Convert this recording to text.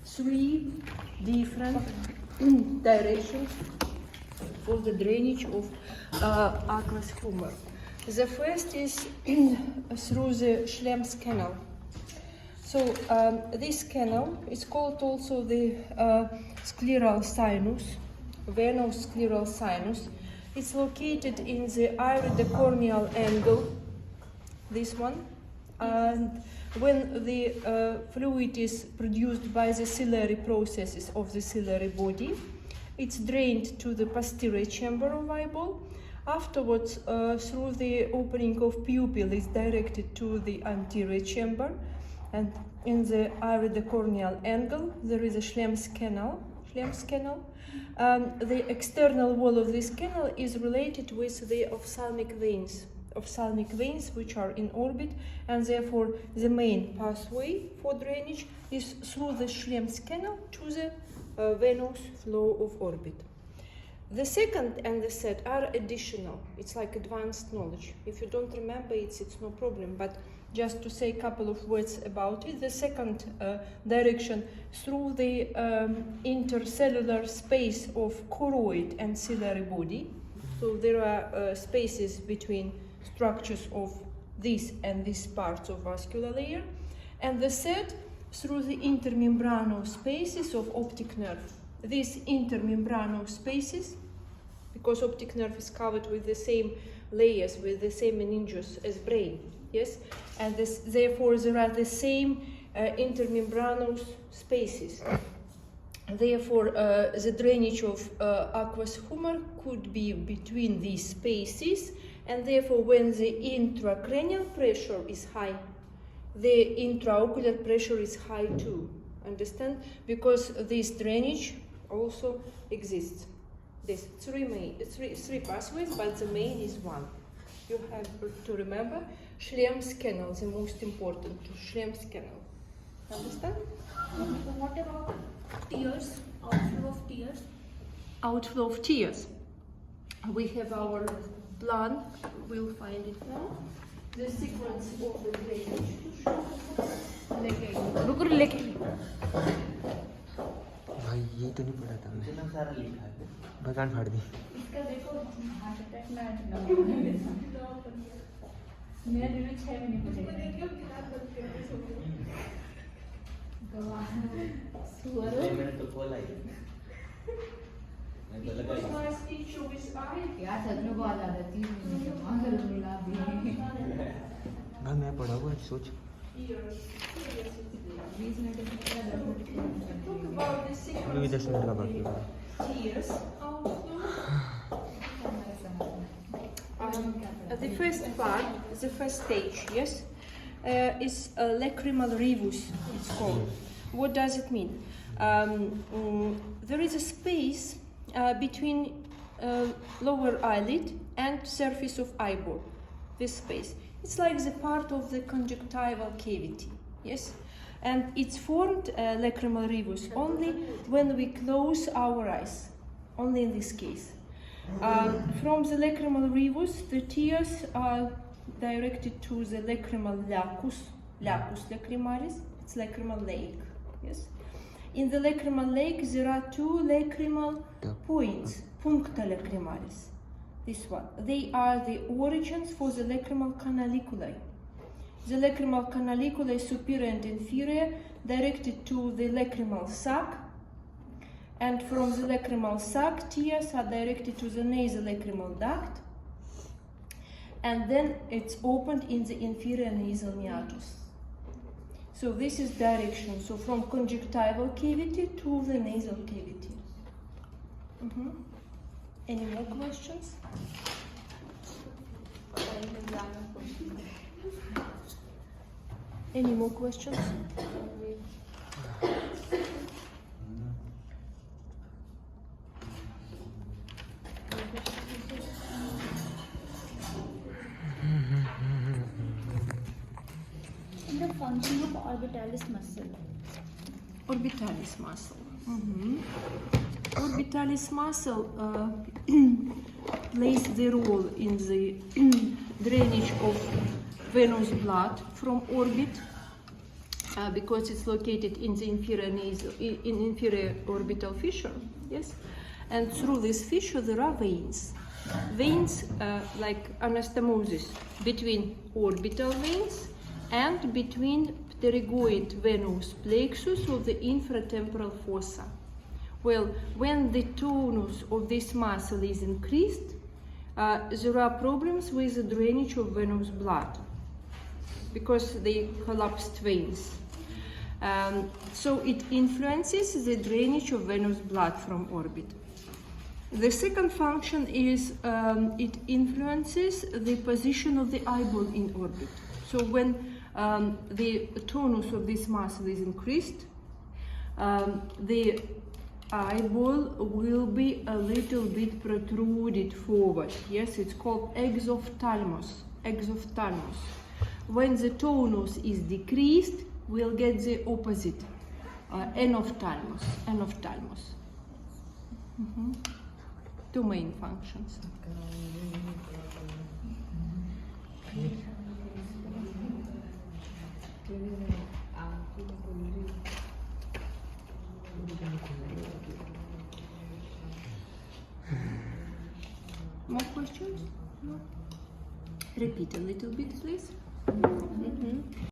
three different directions for the drainage of aqueous humor. The first is through the Schlems Canal. So this canal is called also the scleral sinus, venous scleral sinus. It's located in the iridocorneal angle, this one, and when the fluid is produced by the ciliary processes of the ciliary body, it's drained to the posterior chamber of eyeball. Afterwards, through the opening of pupil, is directed to the anterior chamber, and in the iridocorneal angle there is a Schlems canal. The external wall of this canal is related with the ophthalmic veins, which are in orbit, and therefore the main pathway for drainage is through the Schlems canal to the venous flow of orbit. The second and the third are additional. It's like advanced knowledge. If you don't remember it, it's no problem, but just to say a couple of words about it. The second direction through the intercellular space of choroid and ciliary body. So there are spaces between structures of this and these parts of vascular layer. And the third, through the intermembranous spaces of optic nerve. These intermembranous spaces, because optic nerve is covered with the same layers, with the same meninges as brain, yes? And therefore there are the same intermembranous spaces. Therefore, the drainage of aqueous humor could be between these spaces, and therefore when the intracranial pressure is high, the intraocular pressure is high too. Understand? Because this drainage also exists. There's three pathways, but the main is one. You have to remember Schlems canal, the most important, Schlems canal. Understand? What about tears, outflow of tears? Outflow of tears. We have our plan, we'll find it now. The sequence of the drainage. भाई ये तो नहीं पढ़ा था मैंने सारा लिखा है भगवान फाड़ दी इसका देखो हार्ट अटैक में मेरा दिन 6 महीने पूछेगा मैंने तो कॉल आई यार सच में बहुत ज्यादा 3 महीने के बाद मिला भी भाई मैं पढ़ा हुआ है सोच 20 मिनट अभी 10 मिनट का बाकी है Tears. The first part, the first stage, yes, is lacrimal rivus, it's called. What does it mean? There is a space between lower eyelid and surface of eyeball, this space. It's like the part of the conjunctival cavity, yes? And it's formed, lacrimal rivus, only when we close our eyes, only in this case. From the lacrimal rivus, the tears are directed to the lacrimal lacus lacrimalis, it's lacrimal lake, yes? In the lacrimal lake, there are two lacrimal points, puncta lacrimalis, this one. They are the origins for the lacrimal canaliculi. The lacrimal canaliculi superior and inferior directed to the lacrimal sac, and from the lacrimal sac, tears are directed to the nasolacrimal duct, and then it's opened in the inferior nasal meatus. So this is direction, so from conjunctival cavity to the nasal cavity. Any more questions? Any more questions? The function of orbitalis muscle. Orbitalis muscle. Orbitalis muscle plays the role in the drainage of venous blood from orbit because it's located in the inferior orbital fissure. Yes, and through this fissure there are veins. Veins like anastomosis between orbital veins and between pterygoid venous plexus of the infratemporal fossa. Well, when the tonus of this muscle is increased, there are problems with the drainage of venous blood because they collapsed veins. So it influences the drainage of venous blood from orbit. The second function is it influences the position of the eyeball in orbit. So when the tonus of this muscle is increased, the eyeball will be a little bit protruded forward. Yes, it's called exophthalmos. Exophthalmos. When the tonus is decreased, we'll get the opposite, enophthalmos. Enophthalmos. Two main functions. More questions? No? Repeat a little bit, please.